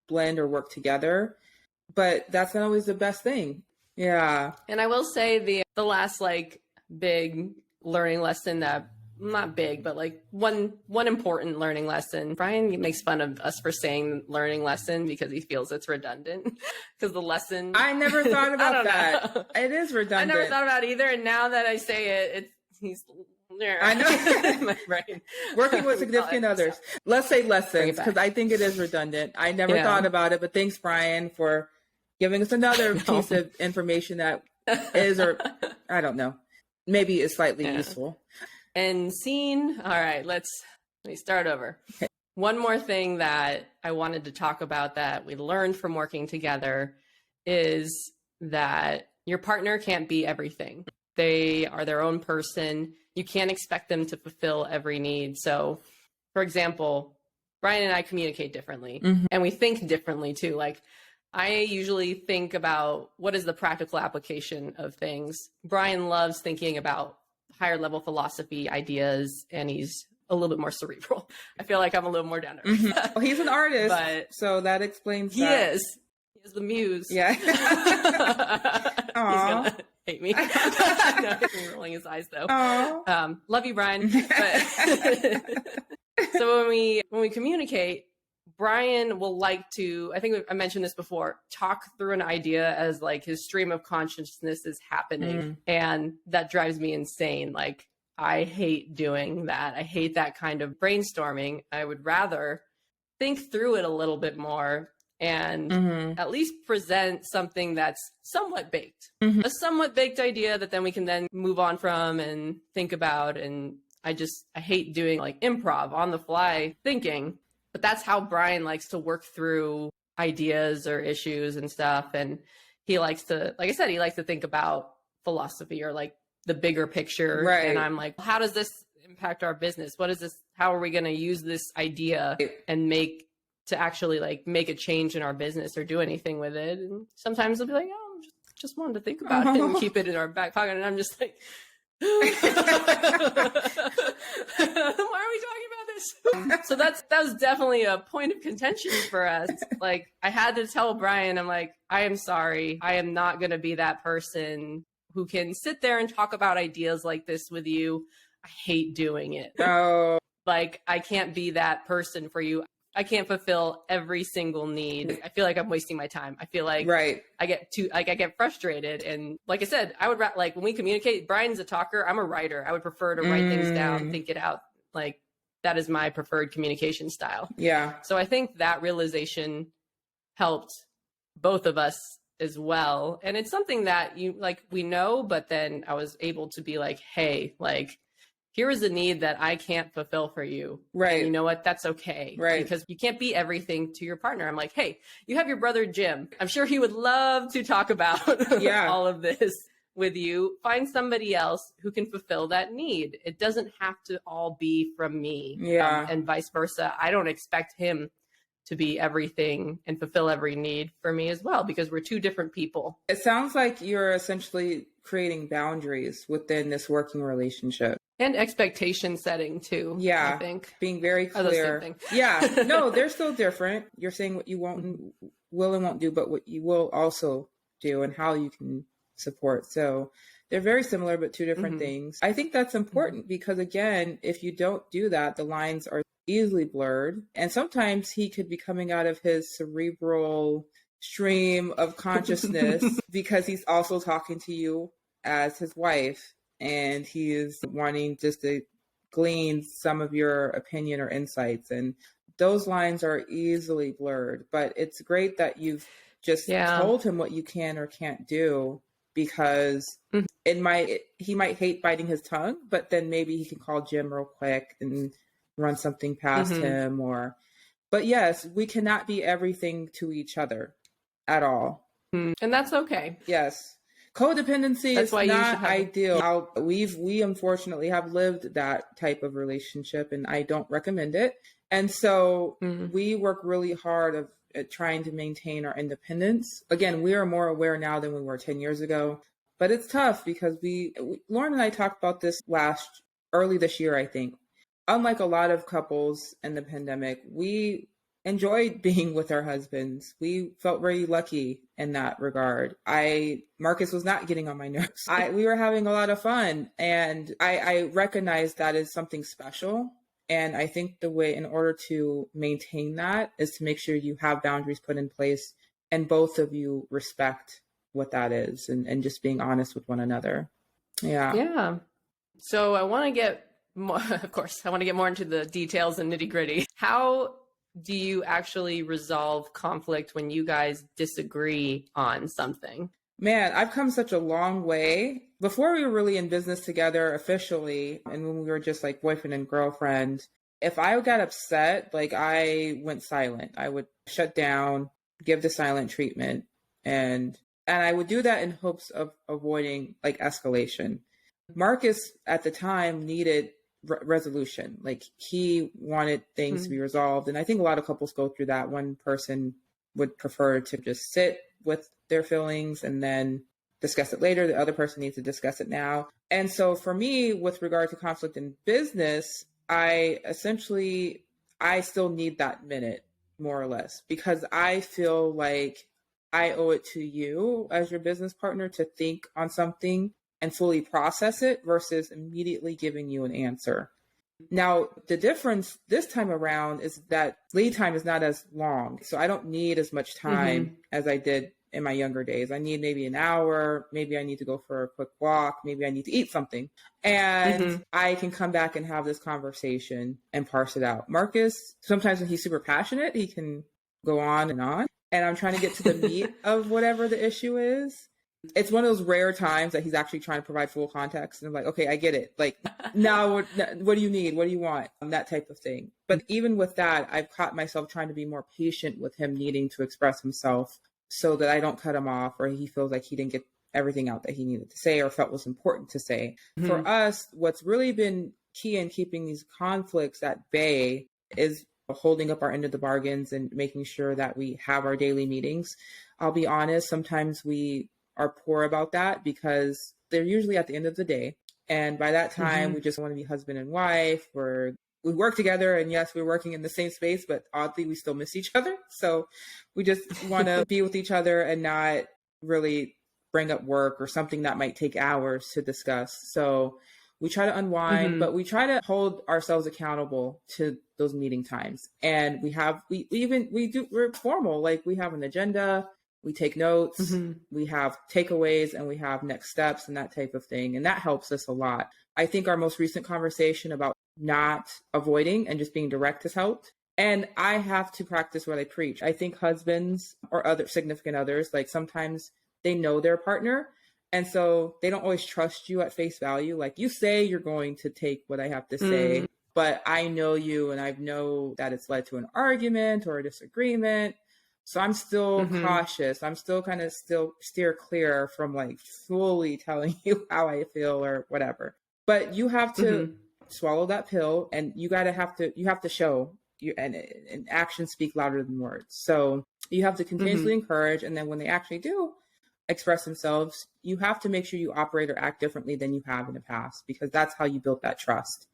blend or work together. But that's not always the best thing. Yeah. And I will say the last big learning lesson that, not big, but one important learning lesson. Brian makes fun of us for saying learning lesson because he feels it's redundant. Because the lesson, I never thought about that. It is redundant. I never thought about it either, and now that I say it, he's there. I know. My brain. Working with significant others. Let's say lessons, because I think it is redundant. I never thought about it, but thanks, Brian, for giving us another piece of information that is, or I don't know, maybe is slightly useful. And scene. All right, let me start over. Okay. One more thing that I wanted to talk about that we learned from working together is that your partner can't be everything. They are their own person. You can't expect them to fulfill every need. So, for example, Brian and I communicate differently, and we think differently too. I usually think about what is the practical application of things. Brian loves thinking about higher level philosophy ideas, and he's a little bit more cerebral. I feel like I'm a little more down to earth. Well, he's an artist, so that explains he that. is. He is the muse. Yeah. He's gonna hate me. No, he's rolling his eyes though. Love you, Brian. So when we communicate, Brian will like to, I think I mentioned this before, talk through an idea as like his stream of consciousness is happening. And that drives me insane. Like, I hate doing that. I hate that kind of brainstorming. I would rather think through it a little bit more and at least present something that's somewhat baked, a somewhat baked idea that then we can then move on from and think about. And I hate doing like improv on the fly thinking, but that's how Brian likes to work through ideas or issues and stuff. And he likes to, like I said, he likes to think about philosophy or like the bigger picture. Right. And I'm like, how does this impact our business? What is this? How are we going to use this idea and to actually like make a change in our business or do anything with it? And sometimes they'll be like, oh, just wanted to think about it and keep it in our back pocket. And I'm just like, why are we talking about this? So that was definitely a point of contention for us. Like, I had to tell Brian, I'm like, I am sorry. I am not going to be that person who can sit there and talk about ideas like this with you. I hate doing it. Like, I can't be that person for you. I can't fulfill every single need. I feel like I'm wasting my time. I feel like I get frustrated. And like I said, I would like when we communicate, Brian's a talker. I'm a writer. I would prefer to write things down, think it out. Like, that is my preferred communication style. Yeah. So I think that realization helped both of us as well. And it's something that we know, but then I was able to be like, hey, like, here is a need that I can't fulfill for you. Right. And you know what? That's okay. Right. Because you can't be everything to your partner. I'm like, hey, you have your brother, Jim. I'm sure he would love to talk about all of this with you. Find somebody else who can fulfill that need. It doesn't have to all be from me. Yeah. And vice versa. I don't expect him to be everything and fulfill every need for me as well, because we're two different people. It sounds like you're essentially creating boundaries within this working relationship. And expectation setting too. Yeah. I think. Being very clear. Yeah. No, they're still different. You're saying what you will and won't do, but what you will also do and how you can support. So they're very similar, but two different things. I think that's important because, again, if you don't do that, the lines are easily blurred. And sometimes he could be coming out of his cerebral stream of consciousness because he's also talking to you as his wife. And he is wanting just to glean some of your opinion or insights. And those lines are easily blurred. But it's great that you've just told him what you can or can't do, because he might hate biting his tongue, but then maybe he can call Jim real quick and run something past him. But yes, we cannot be everything to each other at all. And that's okay. Yes. Codependency is not ideal. We unfortunately have lived that type of relationship, and I don't recommend it. And so we work really hard at trying to maintain our independence. Again, we are more aware now than we were 10 years ago, but it's tough because Lauren and I talked about this early this year, I think. Unlike a lot of couples in the pandemic, we enjoyed being with our husbands. We felt very lucky in that regard. Marcus was not getting on my nerves. We were having a lot of fun, and I recognize that is something special. And I think the way in order to maintain that is to make sure you have boundaries put in place and both of you respect what that is and just being honest with one another. Yeah. Yeah. So I want to get more, of course, I want to get more into the details and nitty gritty. How do you actually resolve conflict when you guys disagree on something? Man, I've come such a long way. Before we were really in business together officially, and when we were just like boyfriend and girlfriend, if I got upset, like I went silent. I would shut down, give the silent treatment, and I would do that in hopes of avoiding like escalation. Marcus at the time needed resolution. Like he wanted things to be resolved. And I think a lot of couples go through that. One person would prefer to just sit with their feelings and then discuss it later. The other person needs to discuss it now. And so for me, with regard to conflict in business, I still need that minute, more or less, because I feel like I owe it to you as your business partner to think on something and fully process it versus immediately giving you an answer. Now, the difference this time around is that lead time is not as long. So I don't need as much time as I did in my younger days. I need maybe an hour. Maybe I need to go for a quick walk. Maybe I need to eat something. And I can come back and have this conversation and parse it out. Marcus, sometimes when he's super passionate, he can go on. And I'm trying to get to the meat of whatever the issue is. It's one of those rare times that he's actually trying to provide full context. And I'm like, okay, I get it. Like, now what do you need? What do you want? That type of thing. But even with that, I've caught myself trying to be more patient with him needing to express himself so that I don't cut him off or he feels like he didn't get everything out that he needed to say or felt was important to say. For us, what's really been key in keeping these conflicts at bay is holding up our end of the bargains and making sure that we have our daily meetings. I'll be honest, sometimes we are poor about that because they're usually at the end of the day. And by that time, we just want to be husband and wife. We work together, and yes, we're working in the same space, but oddly, we still miss each other. So we just want to be with each other and not really bring up work or something that might take hours to discuss. So we try to unwind, but we try to hold ourselves accountable to those meeting times. And we're formal, like we have an agenda. We take notes, we have takeaways, and we have next steps and that type of thing. And that helps us a lot. I think our most recent conversation about not avoiding and just being direct has helped. And I have to practice what I preach. I think husbands or other significant others, like sometimes they know their partner. And so they don't always trust you at face value. Like you say you're going to take what I have to say, but I know you and I know that it's led to an argument or a disagreement. So I'm still cautious. I'm still steer clear from like fully telling you how I feel or whatever. But you have to swallow that pill, and you have to show you, and actions speak louder than words. So you have to continuously encourage, and then when they actually do express themselves, you have to make sure you operate or act differently than you have in the past, because that's how you build that trust.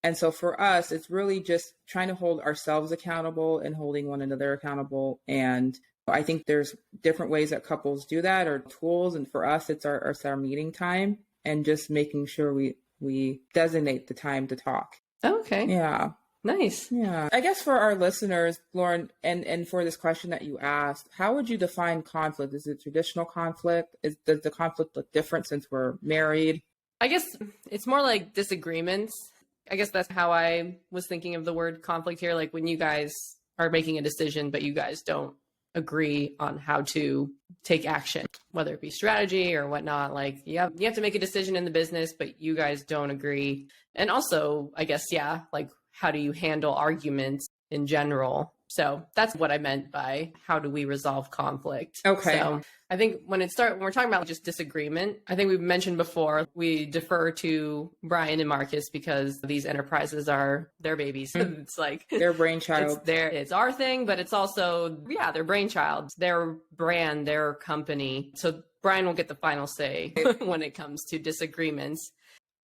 And so for us, it's really just trying to hold ourselves accountable and holding one another accountable. And I think there's different ways that couples do that or tools. And for us, it's our meeting time and just making sure we designate the time to talk. Okay. Yeah. Nice. Yeah. I guess for our listeners, Lauren, and for this question that you asked, how would you define conflict? Is it traditional conflict? Does the conflict look different since we're married? I guess it's more like disagreements. I guess that's how I was thinking of the word conflict here. Like when you guys are making a decision, but you guys don't agree on how to take action, whether it be strategy or whatnot. Like you have to make a decision in the business, but you guys don't agree. And also, I guess, like how do you handle arguments in general? So that's what I meant by how do we resolve conflict. Okay. So I think when we're talking about just disagreement, I think we've mentioned before, we defer to Brian and Marcus because these enterprises are their babies. It's like their brainchild. It's our thing, but it's also, their brainchild, their brand, their company. So Brian will get the final say when it comes to disagreements.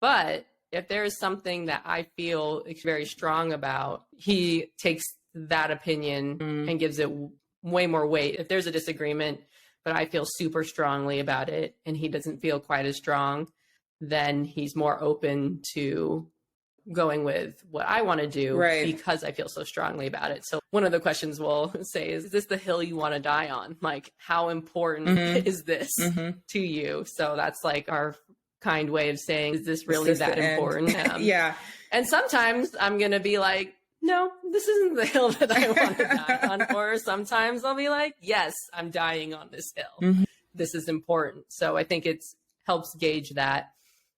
But if there is something that I feel very strong about, he takes that opinion and gives it way more weight. If there's a disagreement, but I feel super strongly about it and he doesn't feel quite as strong, then he's more open to going with what I want to do because I feel so strongly about it. So one of the questions we'll say is this the hill you want to die on? Like, how important is this to you? So that's like our kind way of saying, is this really that important? Yeah. And sometimes I'm going to be like, no, this isn't the hill that I want to die on. Or sometimes I'll be like, yes, I'm dying on this hill. This is important. So I think it helps gauge that.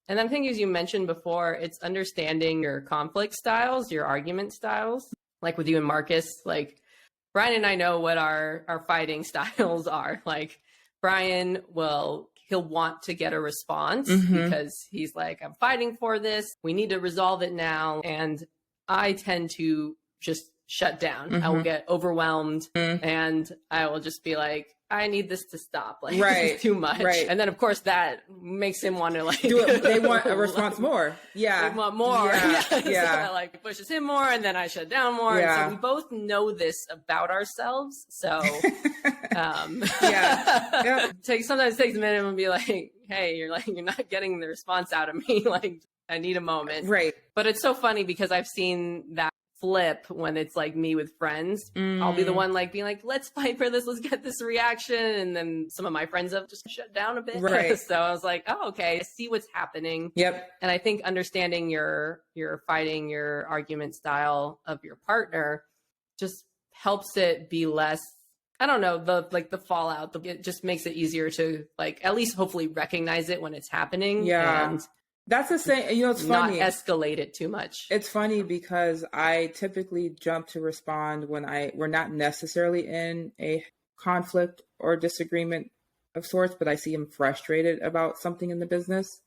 And then I think, as you mentioned before, it's understanding your conflict styles, your argument styles. Like with you and Marcus, like Brian and I know what our fighting styles are. Like Brian he'll want to get a response because he's like, I'm fighting for this. We need to resolve it now. And I tend to just shut down. I will get overwhelmed and I will just be like, I need this to stop. Like, this is too much. And then, of course, that makes him want to like do it. They want a response more. Yeah. They want more. Yeah. So that like pushes him more and then I shut down more. And so we both know this about ourselves. So Yeah. Sometimes it takes a minute and be like, hey, you're not getting the response out of me. Like, I need a moment. Right. But it's so funny because I've seen that flip when it's like me with friends. I'll be the one like being like, let's fight for this, let's get this reaction, and then some of my friends have just shut down a bit. Right. So I was like, oh, okay, I see what's happening. Yep. And I think understanding your fighting, your argument style of your partner just helps it be less, I don't know, the fallout. It just makes it easier to like at least hopefully recognize it when it's happening. Yeah. And that's the same. It's funny. Not escalate it too much. It's funny because I typically jump to respond when we're not necessarily in a conflict or disagreement of sorts, but I see him frustrated about something in the business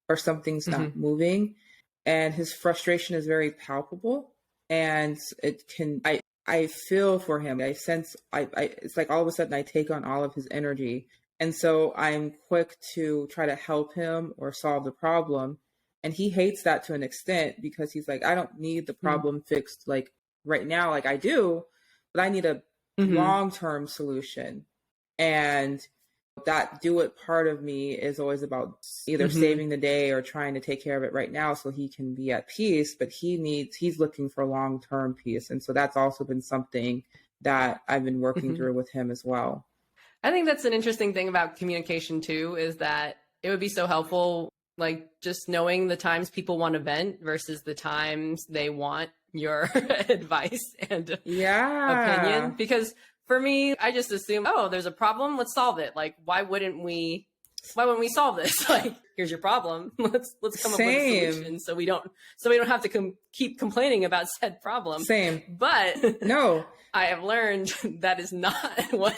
or something's not moving, and his frustration is very palpable. And I feel for him. I sense it's like all of a sudden I take on all of his energy. And so I'm quick to try to help him or solve the problem. And he hates that to an extent because he's like, I don't need the problem fixed like right now, like I do, but I need a long-term solution. And that do it part of me is always about either saving the day or trying to take care of it right now so he can be at peace, but he's looking for long-term peace. And so that's also been something that I've been working through with him as well. I think that's an interesting thing about communication too, is that it would be so helpful, like just knowing the times people want to vent versus the times they want your advice and opinion. Because for me, I just assume, oh, there's a problem, let's solve it. Like, why wouldn't we solve this? Like, here's your problem. Let's come up with a solution so we don't have to keep complaining about said problem. Same. But no. I have learned that is not what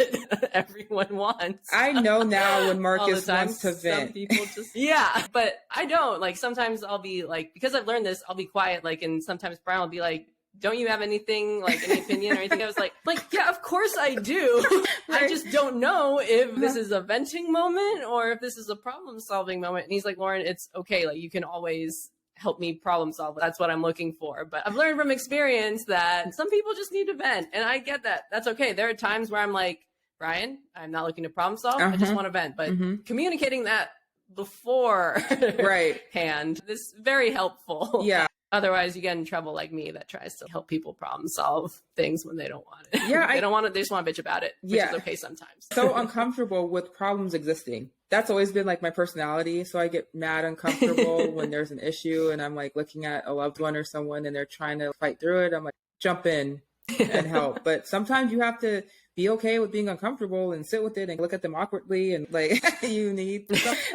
everyone wants. I know now when Marcus wants to vent. Some people just, but I don't. Like, sometimes I'll be like, because I've learned this, I'll be quiet. Like, and sometimes Brian will be like, don't you have anything, like any opinion or anything? I was like, yeah, of course I do. Right. I just don't know if this is a venting moment or if this is a problem solving moment. And he's like, Lauren, it's okay. Like, you can always help me problem solve. That's what I'm looking for. But I've learned from experience that some people just need to vent. And I get that. That's okay. There are times where I'm like, Brian, I'm not looking to problem solve. I just want to vent. But communicating that before hand is very helpful. Yeah. Otherwise, you get in trouble like me that tries to help people problem solve things when they don't want it. Yeah, they don't want it. They just want to bitch about it, which is okay sometimes. So uncomfortable with problems existing. That's always been like my personality. So I get mad uncomfortable when there's an issue and I'm like looking at a loved one or someone and they're trying to fight through it. I'm like, jump in and help. But sometimes you have to be okay with being uncomfortable and sit with it and look at them awkwardly and like you need,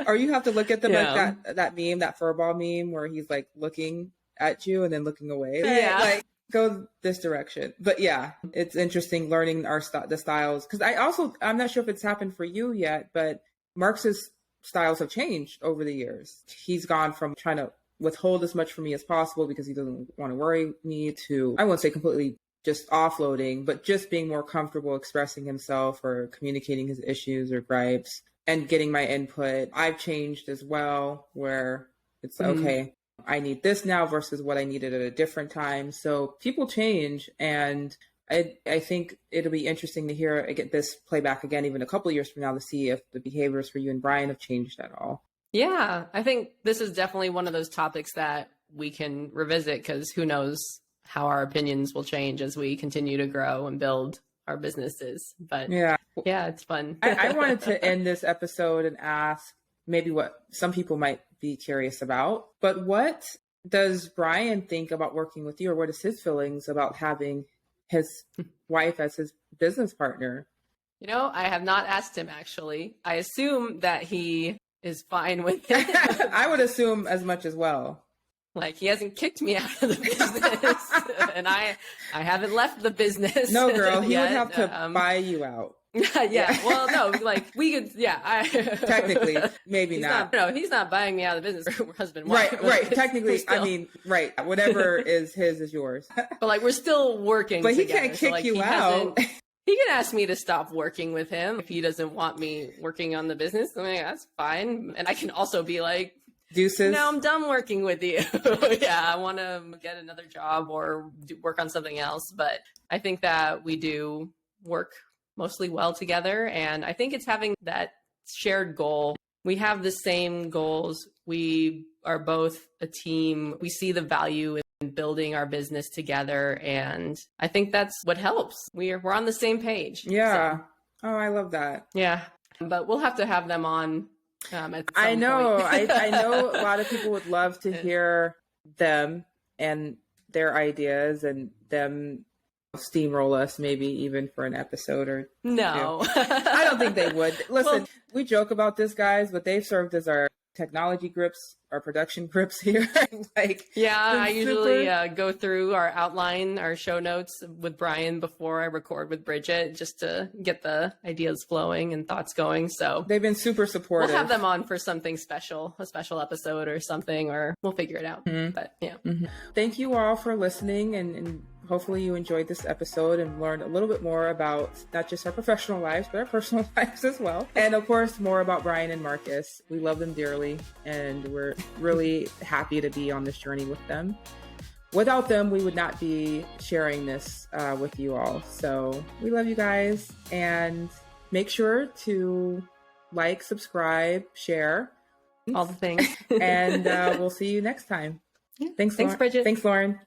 or you have to look at them like that meme, that furball meme where he's like looking at you and then looking away. Like, go this direction. But yeah, it's interesting learning the styles. Because I'm not sure if it's happened for you yet, but Marx's styles have changed over the years. He's gone from trying to withhold as much from me as possible because he doesn't want to worry me to, I won't say completely just offloading, but just being more comfortable expressing himself or communicating his issues or gripes and getting my input. I've changed as well, where it's okay, I need this now versus what I needed at a different time. So people change, and I think it'll be interesting to hear get this play back again even a couple of years from now to see if the behaviors for you and Brian have changed at all. Yeah, I think this is definitely one of those topics that we can revisit, because who knows how our opinions will change as we continue to grow and build our businesses. But yeah, it's fun. I wanted to end this episode and ask maybe what some people might be curious about, but what does Brian think about working with you, or what is his feelings about having his wife as his business partner? You know, I have not asked him, actually. I assume that he is fine with it. I would assume as much as well. Like, he hasn't kicked me out of the business and I haven't left the business. No, girl, he would have to buy you out. Yeah. Well, no, like we could, technically, maybe not. No, he's not buying me out of the business. We're husband, wife. Right. Technically, I mean, right. Whatever is his is yours. But like, we're still working But together. He can't kick you out. He can ask me to stop working with him if he doesn't want me working on the business. I mean, that's fine. And I can also be like, deuces. No, I'm done working with you. I want to get another job or work on something else. But I think that we do work mostly well together. And I think it's having that shared goal. We have the same goals. We are both a team. We see the value in building our business together. And I think that's what helps. We're on the same page. Yeah. So, oh, I love that. yeah. But we'll have to have them on at some I know. point. I know a lot of people would love to hear them and their ideas and them steamroll us maybe even for an episode or No. two. I don't think they would. Listen, we joke about this, guys, but they've served as our technology grips, our production grips here. I usually go through our outline, our show notes with Brian before I record with Bridget, just to get the ideas flowing and thoughts going. So they've been super supportive. We'll have them on for something special, a special episode or something, or we'll figure it out. Mm-hmm. But yeah. Mm-hmm. Thank you all for listening, and hopefully you enjoyed this episode and learned a little bit more about not just our professional lives, but our personal lives as well. And of course, more about Brian and Marcus. We love them dearly, and we're really happy to be on this journey with them. Without them, we would not be sharing this with you all. So we love you guys, and make sure to like, subscribe, share. All the things. And we'll see you next time. Yeah. Thanks, Bridget. Thanks, Lauren.